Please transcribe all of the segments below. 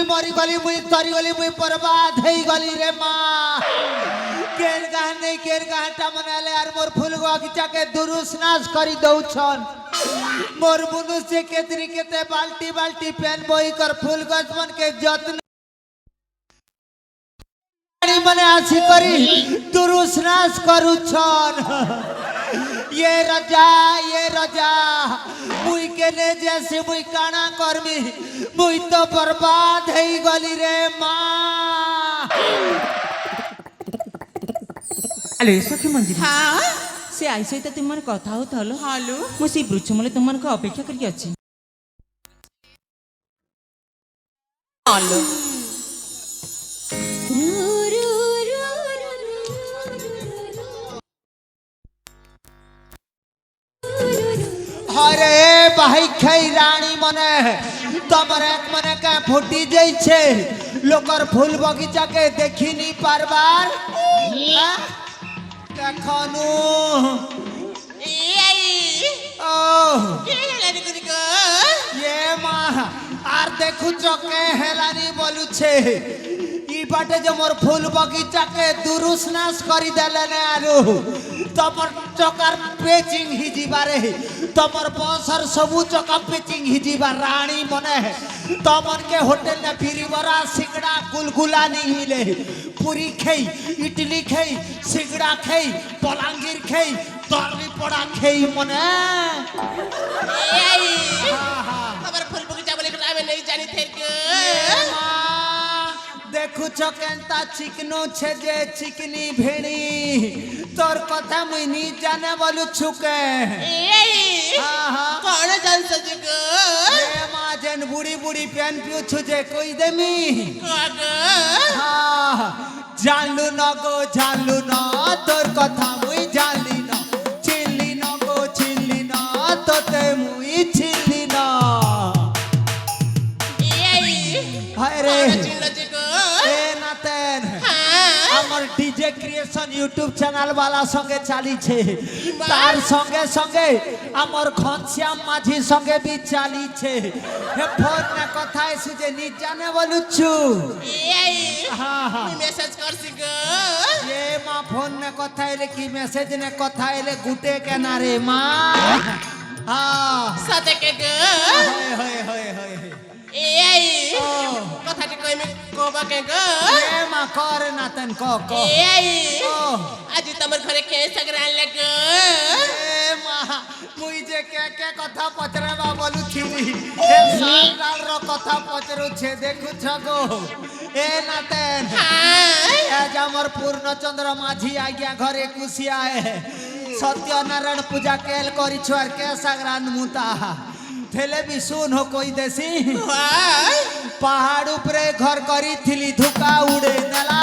मरी गली मुई तरी गली मुई बर्बाद हे गली रे माँ केर गाह नहीं केर गाहटा मनाले यार मोर फूल बगीचा के दुरुस नाश करी दउछन मोर मनुष्य के तरीके ते बाल्टी बाल्टी पेन बोई कर फूल गछ मन के जत्न मने आसी करी दुरुस नाश करूछन ये रजा मुई के ने जैसे मुई काना करमी मुई तो बर्बाद है गली रे माँ। अरे सखी मंजिरी हाँ से आई सहित तुम मन कथा होता हलो हालो मु से वृक्ष मूले तुम मन को अपेक्षा करी अछि हालो अरे भाई खई रानी मने तमर एक मने के फुटी जाई छे लोकर फूल बगीचा के देखी नहीं पारबार देखनु ये माँ आर देखु चके हेलानी बोलू छे ई बाटे जो मोर फूल बगीचा के दुरुस नाश करी देले ने आरो तमर चकार पेचिंग ही जीवारे तमर बसर सबू चका पेचिंग ही जीवा रानी मने तमन के होटल ने फिरी बरा सिंगड़ा गुलगुला नहीं मिले पूरी खई इडली खई सिंगड़ा खई पलांगीर खई तरली पड़ा खई मने खबर फूल बगीचा बोले के नहीं जानी थे देखु केंता चिकनो छे जे चिकनी भेड़ी तोर कथा मुई नी जाने बोलू छुके कौन जान सजग ए मां जन बूढ़ी बूढ़ी पेन पियो छुजे कोई देमी जानलू न गो जानलू न तोर कथा मुई जानली न चिल्ली न गो चिल्ली न तोते मुई चिल्ली न हाय रे আমার ডিজে ক্রিয়েশন ইউটিউব চ্যানেল वाला संगे चाली छे तार संगे संगे আমার ঘনশ্যাম মাঝি संगे भी चाली छे हे फोन ने কথা সুজে নি জানে বলুছু हां हां মেসেজ করছি গো ये মা फोन ने কথা এলে কি মেসেজ নে কথা এলে গুটে কেনা রে মা हां সাথে কে গো হয় হয় হয় হয় এই কথাটি কই মে কোবা কে গো ए मा कर ना तन को এই আজি তোমার ঘরে কে সগরান লাগো ए मा मुई जे के कथा पचरेबा बोलु छिली ए साल रो कथा पचरु छे देखु छगो ए ना तन हां आज हमर पूर्णचंद्र माझी आज्ञा घरे कुसिया है सत्यनारायण पूजा केल करी छोर के सगरान मुता थेले भी सुन हो कोई देसी पहाड़ उपरे घर करी थिली धुका उड़े नला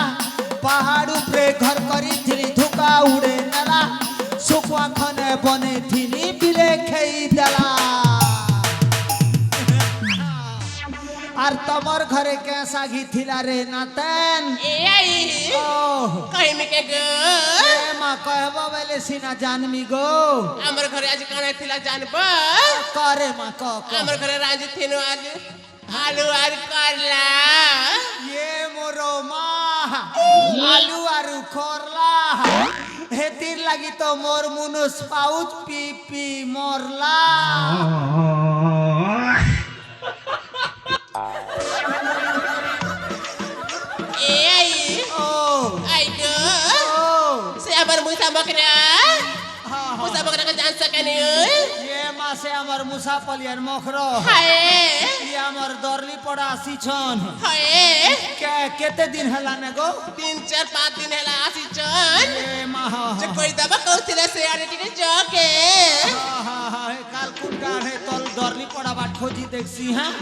पहाड़ उपरे घर करी थिली धुका उड़े नला सुखवा खने बने थिली बिले खेई दला आर तमर घरे कैसा घी थिला रे नातन ओ कहि में के गो ए मा कहबो बेले सिना जानमी गो हमर घरे आज काना थिला जानबो करे मा क हमर घरे राजी थिनो आज आलू आर करला লাগি তো মোর মুনুস পাউচ পি পি মরলা এ আই ও আই গো ও সে আমার মুসা বকরা মুসা বকরা কে জান সকানি ये मासे আমার মুসা পলিয়ার মখরো হায় ये আমার দরলি পড়া আসিছন হায় কে কেতে দিন হেলা নে গো 3-4-5 দিন হেলা আসিছন এ মা যে কই দবা কৌছিলে সে আরে টিকে জকে কাল কুটা হে তল দরলি পড়া বাট খোঁজি দেখছি হ্যাঁ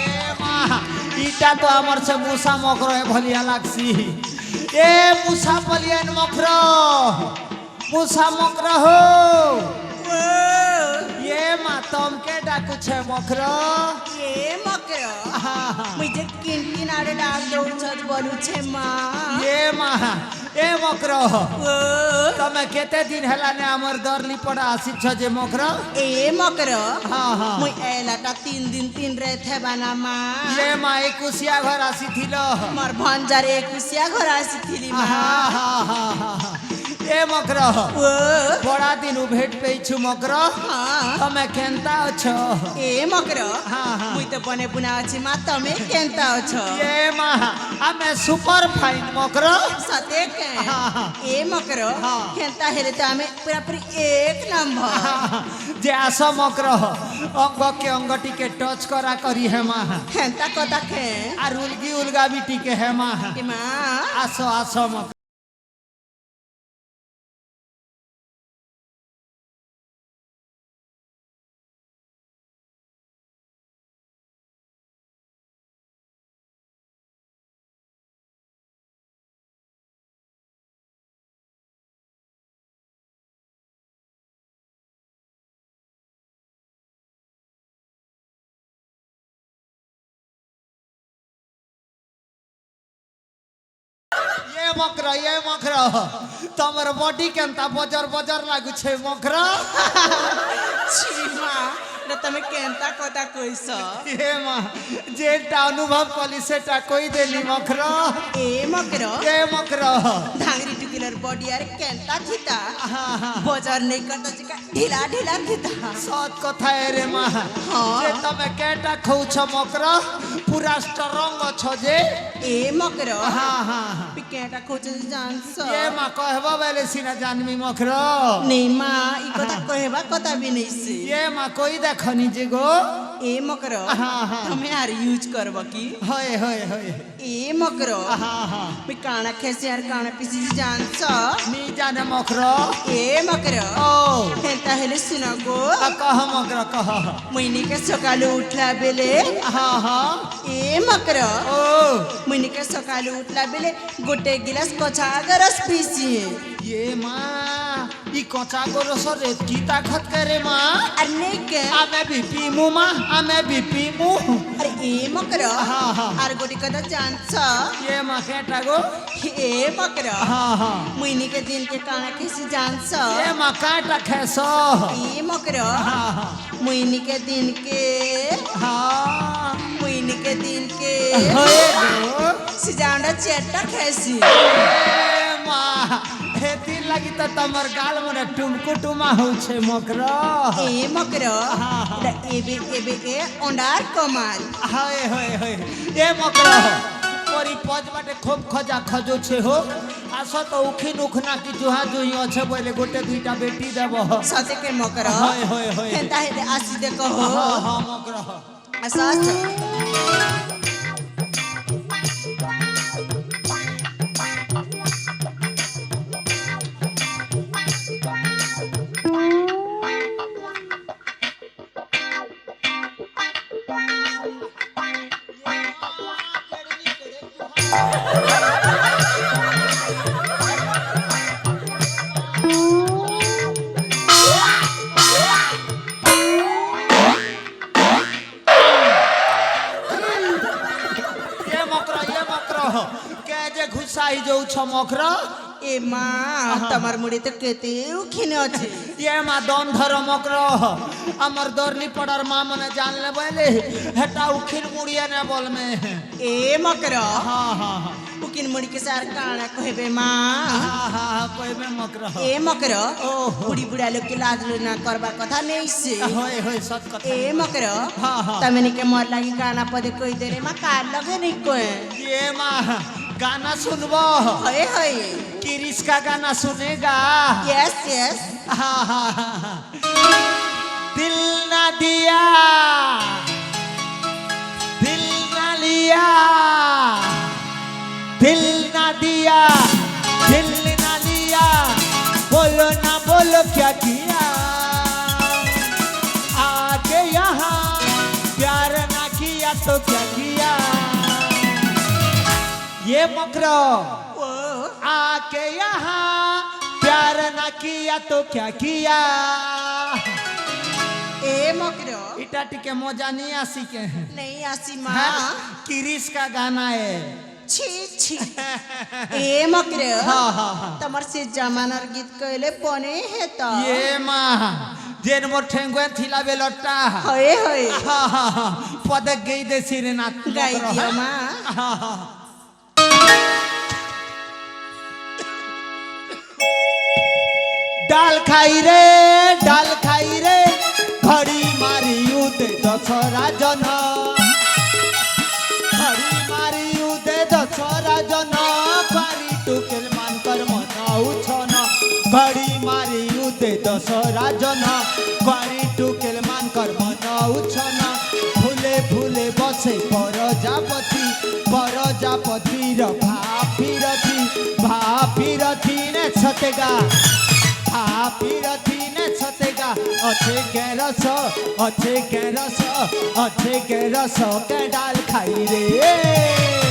এ মা ইটা তো আমার সে মুসা মখরো এ ভলিয়া লাগছি এ মুসা পলিয়ান মখরো মুসা মখরো হো ये मा तुम के डाकू छे मखरो એ મકરો મુજે કિનકિન આડે ડાક દઉં છત બોલું છે માં ये मा ए मखरो ઓ તમે કેતે દિન હેલા ને અમર દરલી પડા આસી छ जे मखरो એ મકરો હા હા મુઈ એલાટા 3 दिन 3 રે થે બાના માં ये मा एकुसिया घर आसी थिलो માર ભાંજાર એકુસિયા ઘર આસીથીલી हा માં हा हा हा ए मखरो ઓ बड़ा दिन भेट पे छु मखरो હા તમે કેંતા છો એ મકરો હા હા મુઈ તો બને પુના ଅଛି માં તમે કેંતા છો ये मा અમે સુપર ફાઇન મખરો સતે કે હા હા એ મકરો હા. કેંતા હેરે તો અમે પૂરા પૂરી એક નંબર जे आस मखरो अंग के अंगटी के टच करा करी है मा કેંતા કોતા કે আর উলগি উলগা বিটি के है मा કે માં आसो आसो मखरो ये मखरो तमर बॉडी केंता बजर बजर लागु छे मखरो છીમા ને તમે કેંતા કોતા કઈસ ये मा जेटा अनुभव कली सेटा कोई देली मखरो એ મકરો ये मखरो ધાંગરી ટુકીલર બોડી યાર કેંતા થીતા हाँ हाँ બજાર નહીં કરતા જીકા ઢીલા ઢીલા થીતા सत कथा है रे मा हाँ। जे तमे केटा खौ छ मखरो पूरा स्ट्रांग छ जे એ મકરો हाँ हाँ પી કેંટા ખોચે જાનસ ये मा कहबो बेले सिना जानमी मखरो નહીં માં ઈ કોતા કહેવા કોતા બી નહીં છે ये मा कोई देखनी जे गो એ મકરો हाँ हाँ તમે યાર યુઝ કરવ की होय होय होय એ મકરો हाँ हाँ પી કાણા ખેસે યાર કાણા પીસી જાનસ नी जाने मखरो એ મકરો ओ કેંતા હેલે સુનાગો कह मखरो कह મહિને કે સકાલે ઉઠલા બેલે हाँ हाँ એ મકરો ओ मुझे के सकाले उठला बेले गोटे गिलास कचा गरस पीसी ये माँ ई कचा को रस रे की ताकत करे माँ अरे नहीं के आमे भी पीमू माँ आमे भी पीमू अरे ए मकरो हाँ, हाँ। अरे गोटे कदा जान सा ये माँ केटा गो ए मकरो हाँ हाँ मुझे के दिन के काना कैसे जान सा ये माँ काटा खेसो ए मकरो हाँ हाँ मुझे के दिन के हाँ मुझे के दिन के होए गो सिजांडा चेटा कैसी ए माँ हे दिन लगी तो तमर गाल मने टुमकु टुमा हो छे मकरो ए मकरो हाँ, हाँ। एबे एबे ए ओंडार कमाल हाय हाय हाय ए मकरो परी पज बाटे खूब खजा खजो छे हो आसो तो उखिन उखना की जुहा जुही अच्छे बोले गोटे दुईटा बेटी देबो सते के मकरो हाय हाय हाय हेता हेते आसी दे कहो हाँ हाँ मकरो असाच ये मकरो के जे घुसाई जो छ मकरो ए माँ तमार मुड़ी तो केते उखिने अछि ये मा दन धर मकर अमर दरली पड़ार माँ मने जान ले बोले हेटा उखिन मुड़िया ने बोल में ए मकर हाँ हाँ हाँ उकिन मुड़ी के सार काना कहबे माँ हाँ हाँ कोई में मकर ए मकर ओहो। बुढ़ी बुढ़ा लोग के लाज ना करबा कथा नहीं से होय होय सत कथा ए मकर हाँ, हाँ। तमने के मोर लागी गाना पदे कोई देरे माँ कार लगे नहीं कोई ये माँ गाना सुनबो होए होए किरिस का गाना सुनेगा यस यस हाँ हाँ हाँ दिल ना दिया दिल ना लिया दिल ना दिया दिल ना लिया बोलो ना बोलो क्या किया आके यहाँ प्यार ना किया तो क्या किया ये मकरो ओ आके यहाँ प्यार ना किया तो क्या किया ए मकर इटा टिके मजा नहीं आसी के हैं नहीं आसी हाँ? माँ किरिस का गाना है छी छी ए मकर हाँ हाँ हाँ तमर से जमानार गीत कहले बने है तो ये माँ जेन मोर ठेंगुए थिला बेलट्टा होए होए हाँ हाँ हाँ पदक गई दे सिरनाथ गाई दिया माँ हाँ हाँ डाल खाई रे घड़ी मारी उदे दशहरा जन घड़ी मारी उदे दशहरा जन पारी टुकेल मानकर मनाऊ छन घड़ी मारी उदे दशहरा जन पारी टुकेल मानकर मनाऊ छन फूले फूले बसे परजापति र भापीरथी ने छतेगा भापीरथी ने छतेगा अच्छे के रस के डाल खाई रे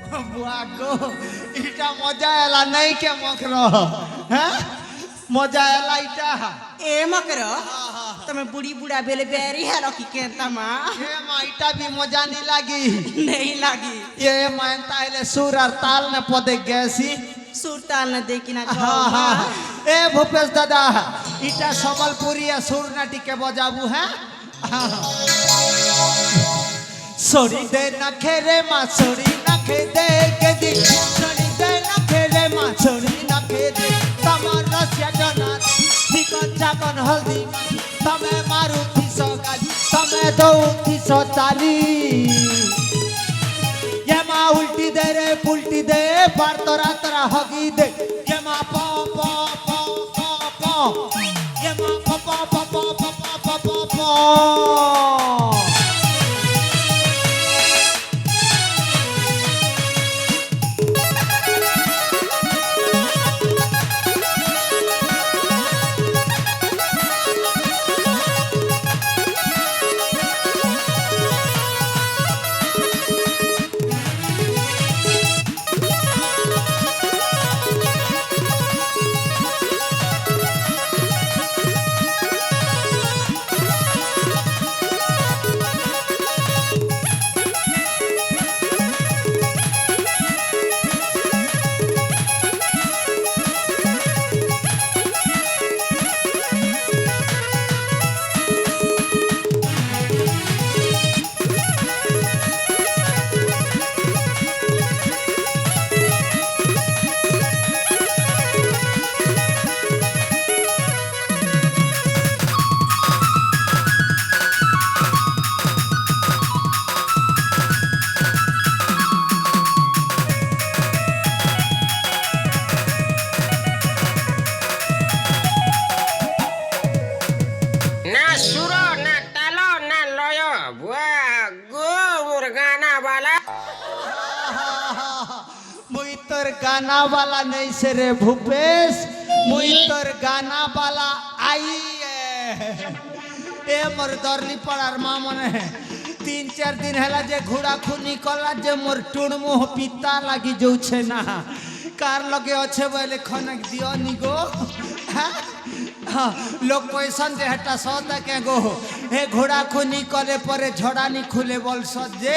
बुआगो इटा मजा आला नहीं के मकरो हैं मजा आला इटा ए मकर तमे बुढ़ी बुढ़ा बेले बेरी है रखी के तमा ये माँ इटा भी मजा नहीं लगी नहीं लागी ये मानता है सुर और ताल ने पदे गैसी सुर ताल न देखी ना हाँ हाँ ए भूपेश दादा इटा संबलपुरी सुर नाटी के बजाबू है हाँ सोरी दे नखे रे माँ सोरी नखे दे के दी सोरी दे नखे रे माँ सोरी नखे दे तमर रसिया जना चिकन चाकन हल्दी तमे मारू थी सो गाली तमे दो थी सो ताली ये माँ उल्टी दे रे पुल्टी दे बार तोरा तोरा हगी दे ये माँ पो पो पो पो पो ये माँ पो पो पो पो पो पो पो पो मुई तोर गाना वाला नहीं से रे भूपेश मुई तोर गाना वाला आई ए मोर दरली पड़ार माँ मने 3-4 दिन हेला जे घोड़ा खुनी कला जे मोर टुणमुह पिता लागी जाउछे ना कार लगे अच्छे बोले खनक दियो निगो हाँ लोग पैसन जे हटा सौता के गो हे घोड़ा खुनी करे परे झड़ा नी खुले बोल सजे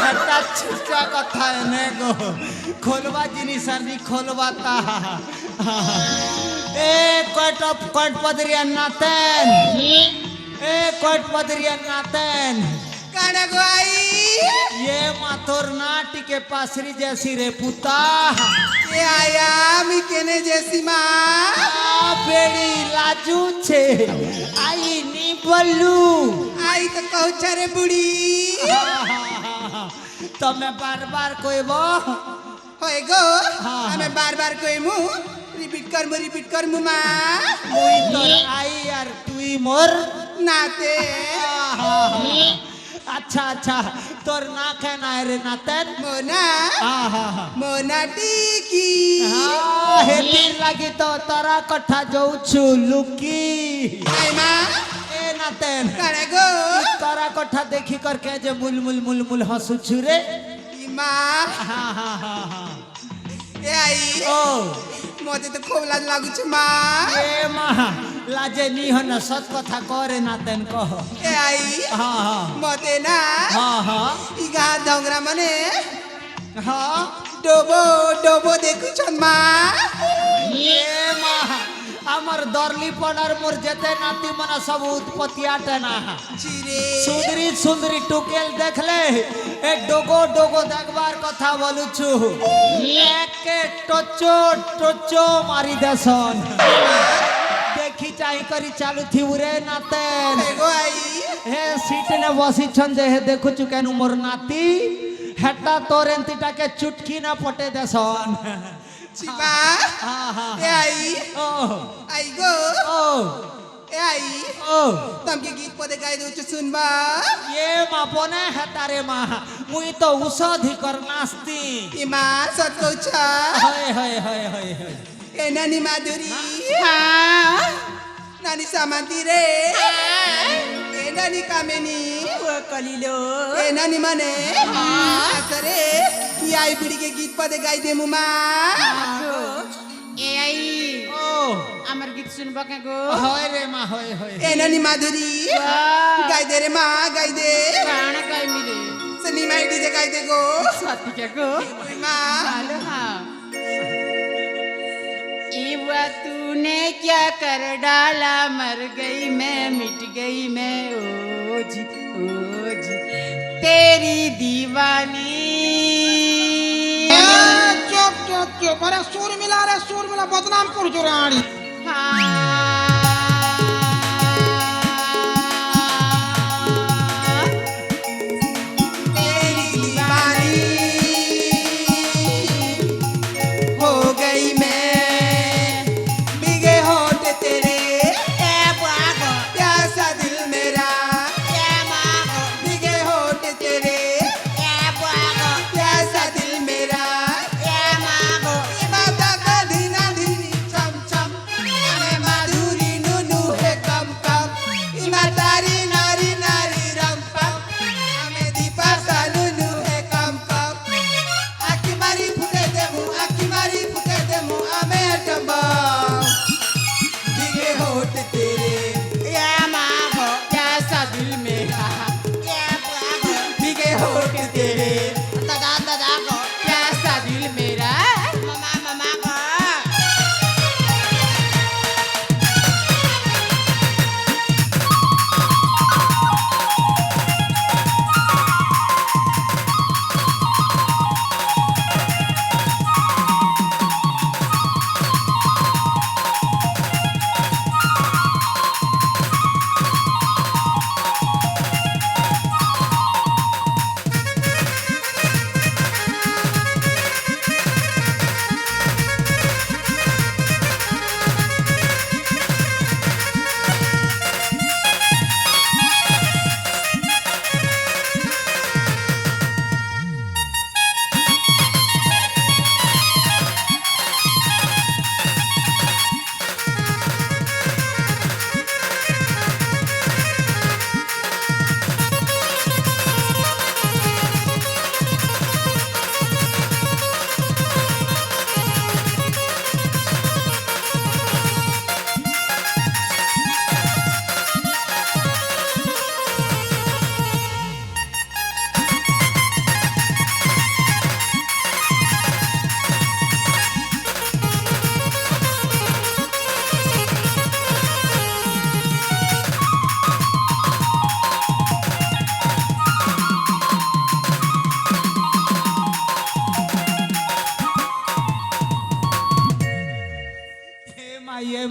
हटा छुचा कथा ने गो खोलवा जिनिस नी खोलवा ता ए कोट पदरिया नातन ए कोट पदरिया नातन काना गो आई ये मातोर नाटी के पासरी जैसी रे पुता ये आया मी केने जैसी माँ बेड़ी लाजू छे आई नी बोलू आई तो कहू रे बुढ़ी तो मैं बार बार कोई वो होए गो हाँ। हमें बार बार कोई मुँह रिपीट कर मु माँ मुई तोर आई यार तुई मोर नाते अच्छा अच्छा तोर ना कहना है रे नातन मोना हाँ मोना टीकी हे तीर लगी तो तोरा कट्ठा जाऊछु लुकी आई माँ ए नातन काना गो तोरा कट्ठा देखी करके जे मुल मुल मुल मुल हंसुछु रे ई माँ हाँ ए आई ओ मोते तो खूब लाज लागू छ माँ ए माँ लाजे नी हो न सत कथा करे नातन कह ए आई हाँ मोते ना हाँ ई गा डोंगरा मने हाँ डोबो देखू छन माँ ए माँ আমার দরলি পড়ার মোর যেতে নাতি মনা সব উৎপত্তিয়াটা না চিরে সুন্দরী সুন্দরী টুকেল দেখলে এ ডোগো ডোগো দেখবার কথা বলুছু একে টচো টচো মারি দেশন দেখি চাই করি চালু থিউরে নাতেন এগো আই হে সিটনে বসিছন যে হে দেখুছু কেন মোর নাতি হেটা তোর এন্তিটাকে চুটকি না পটে দেশন চিপা हाँ ए आई ओ आई गो ओ ए आई ओ तमके गीत पदे गाई दो सुनबा ये माँ बोने है तारे माँ मुई तो औषधि कर नास्ती ई माँ सत कहू छ हाय ए नानी माधुरी हाँ नानी सामंती रे ए नानी कामेनी कलिलो ए नानी माने असरे ई आई बुढ़ी के गीत पदे गाई दे मुमा ए आई ओ আমার গীত শুনবা কে গো हाय रे माँ हाय ए नानी माधुरी गाई दे रे माँ गाई दे গান গাই মিলে सनी माई डीजे गाई दे गो সত্যি কে গো ओई माँ हेलो हाँ इवा तूने क्या कर डाला मर गई मैं मिट गई मैं ओ जी तेरी दीवानी চুপ আরে সুর মিলা বদনাম করছো রানী तेरी दीवानी हो गई मैं बिगे होठ तेरे प्यासा दिल मेरा बिगे होठ तेरे प्यासा दिल मेरा ये माता का धीना धीनी छम छम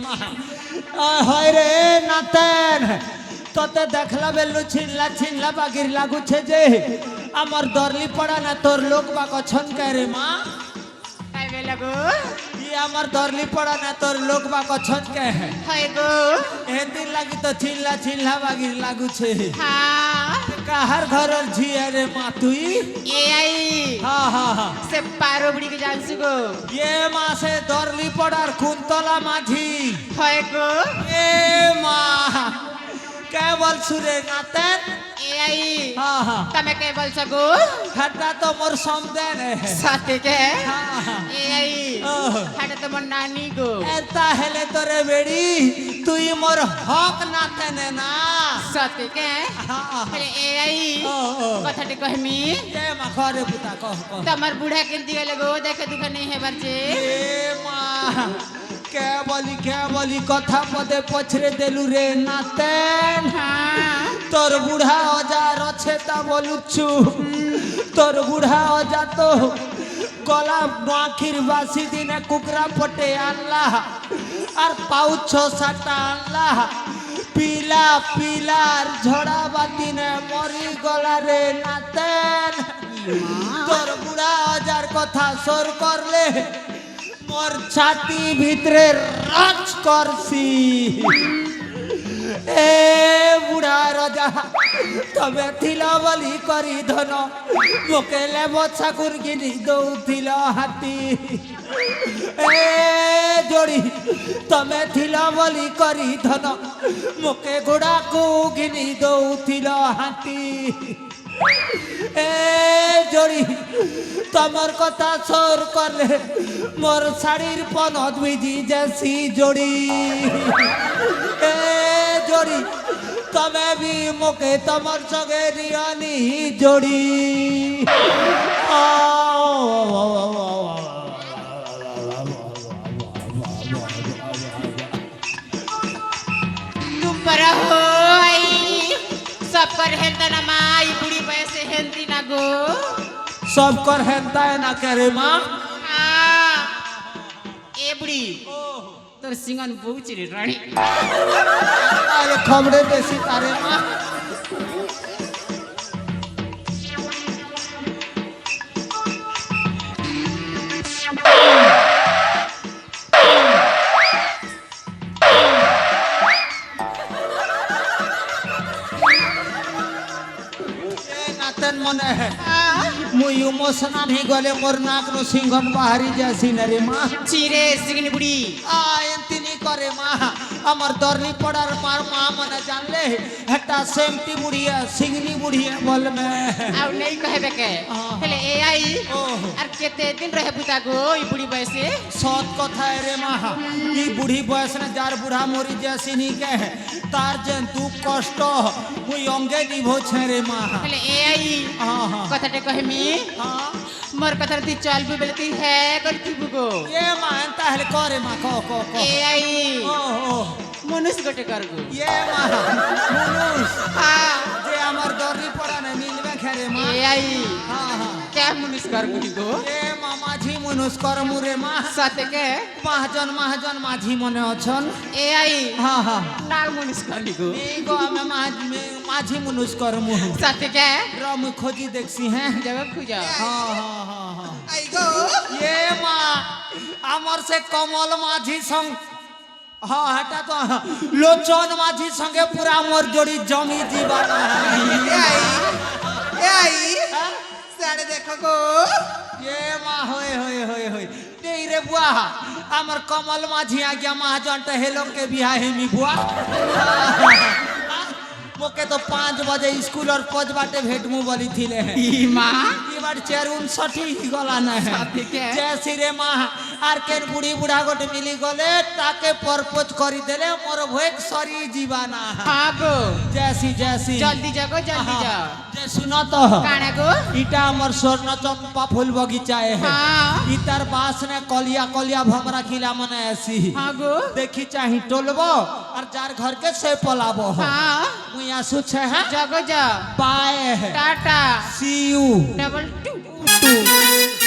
মা হয় রে নাতেন তোতে দেখলা বেলু ছিনলা ছিনলা বাগির লাগুছে যে আমার দরলি পড়া না তোর লোক বা কছন কে রে মা তাই বেলা গো আমার দরলি পড়া না তোর লোক বা কছন কে হয় গো এদিন লাগি তো ছিনলা ছিনলা বাগির লাগুছে হ্যাঁ কাহার ঘরের ঝিয়া রে মা তুই এ আই হা সে পারো বুড়ি কে জানছু গো মাসে দরলি পড়ার কুন্তলা মাঝি হয় গো এ মা কে বলছু রে নাতেন এ আই হা তুমি কে বলছো গো হাটা তো মোর সমদেন সাথে কে হা এ আই ওহ। হাটা তোমার নানি গো তাহলে তোরে বেড়ি তুই মোর হক নাতেন না সাথে কে হেলে এ আই কথাটি কহমি এ মা ঘরে পুতা কহ কহ তোমার বুড়া কেনতি গেলে গো দেখে দুঃখ নেই হেবার যে এ মা কে বলি কথা পদে পছরে দেলু রে নাতেন হ্যাঁ তোর বুড়া অজার আছে তা বলুছু তোর বুড়া অজা তো গলা মাখির বাসি দিনে কুকরা পটে আনলা আর পাউছ সাটা আনলা পিলা পিলার ঝড়া বাতিনে মরি গলা রে নাতেন তোর বুড়া অজার কথা সর করলে মোর ছাতি ভিতরে রাজ করছি এ বুড়া রাজা তবে থিল বলি করি ধন মোকেলে বছা কুরগিনি দৌথিল হাতি এ जोड़ी तमे थिला बोली करी धन मोके घोड़ा को गिनी दौथिल हाथी ए जोड़ी तमर कथा सोर करले मोर शाड़ीर पनद बिजी जैसी जोड़ी ए जोड़ी तमे भी मोके तमर सगे रियानी जोड़ी पर हो आई सब पर हेंता ना माई बुढ़ी पैसे हेंती ना गो सब कर हेंता है ना करे माँ हाँ ए बुढ़ी तोर सिंगन बहुत चिरी रानी अरे खबरे बेसी तारे माँ मने है मुई इमोशनल ही गले मोर नाक नो सिंगन बाहरी जैसी नरे माँ चिरे सिंगनी बुढ़ी एंती नहीं करे माँ अमर दरली पड़ार मार माँ मने जान ले हटा सेमटी बुढ़िया सिंगनी बुढ़िया बोल में अब नहीं कहे बेके पहले ए आई और केते दिन रहे बुता गो ई बुढ़ी वैसे सत कथा है रे माँ ई बुढ़ी बयस ने जार बुढ़ा मोरी जैसी नहीं के तार जन दुख कष्ट मुई अंगे निभो छे रे माँ पहले ए आई कथाटे कहमी मोर कथा ती चल भी बेलती है करती बुगो ये माँ एंता है करे माँ को ए आई मनुष्य गोटे कर गो ये माँ मनुष्य हाँ जे हमार दरली पड़ा ने मिलवे खेरे माँ ए आई हाँ क्या मनुष्य कर गो ये माँ माझी मनुष्य कर मुरे माँ सत्य के महाजन माझी मने अछन ए आई हाँ नाल मनुष्य कर गो गो हमें माझी मनुष्य कर मुह सत्य के रम खोजी देखसी हैं जगह खुजा हाँ आई गो ये माँ अमर से कमल माझी संग हाँ हटा तो लोचन माझी संगे पूरा मोर जोड़ी जमी जीवाना ए आई साड़े देखो गो ये माँ होए नहीं रे बुआ अमर कमल माझी आ गया महाजन टहेलों के बिहार है मी बुआ मोके तो 5 बजे स्कूल और 5 बाटे भेट मुँह बोली थी ले ई माँ ये बार 4:59 ही गला न है ठीक है जय श्री माँ आर केन बुढ़ी बुढ़ा गोटे मिली गले ताके परपोज करी देले मोर भोग सरी जीवाना हाँ गो जैसी जल्दी जागो जल्दी जा जे सुनो तो काना गो इटा हमर स्वर्ण चंपा फूल बगीचा है हाँ इतर बास ने कलिया भमरा खिला मने ऐसी हाँ गो देखी चाही टोलबो और जार घर के से पलाबो हाँ मुया सुछ है जागो जा बाय टाटा सी यू डबल 2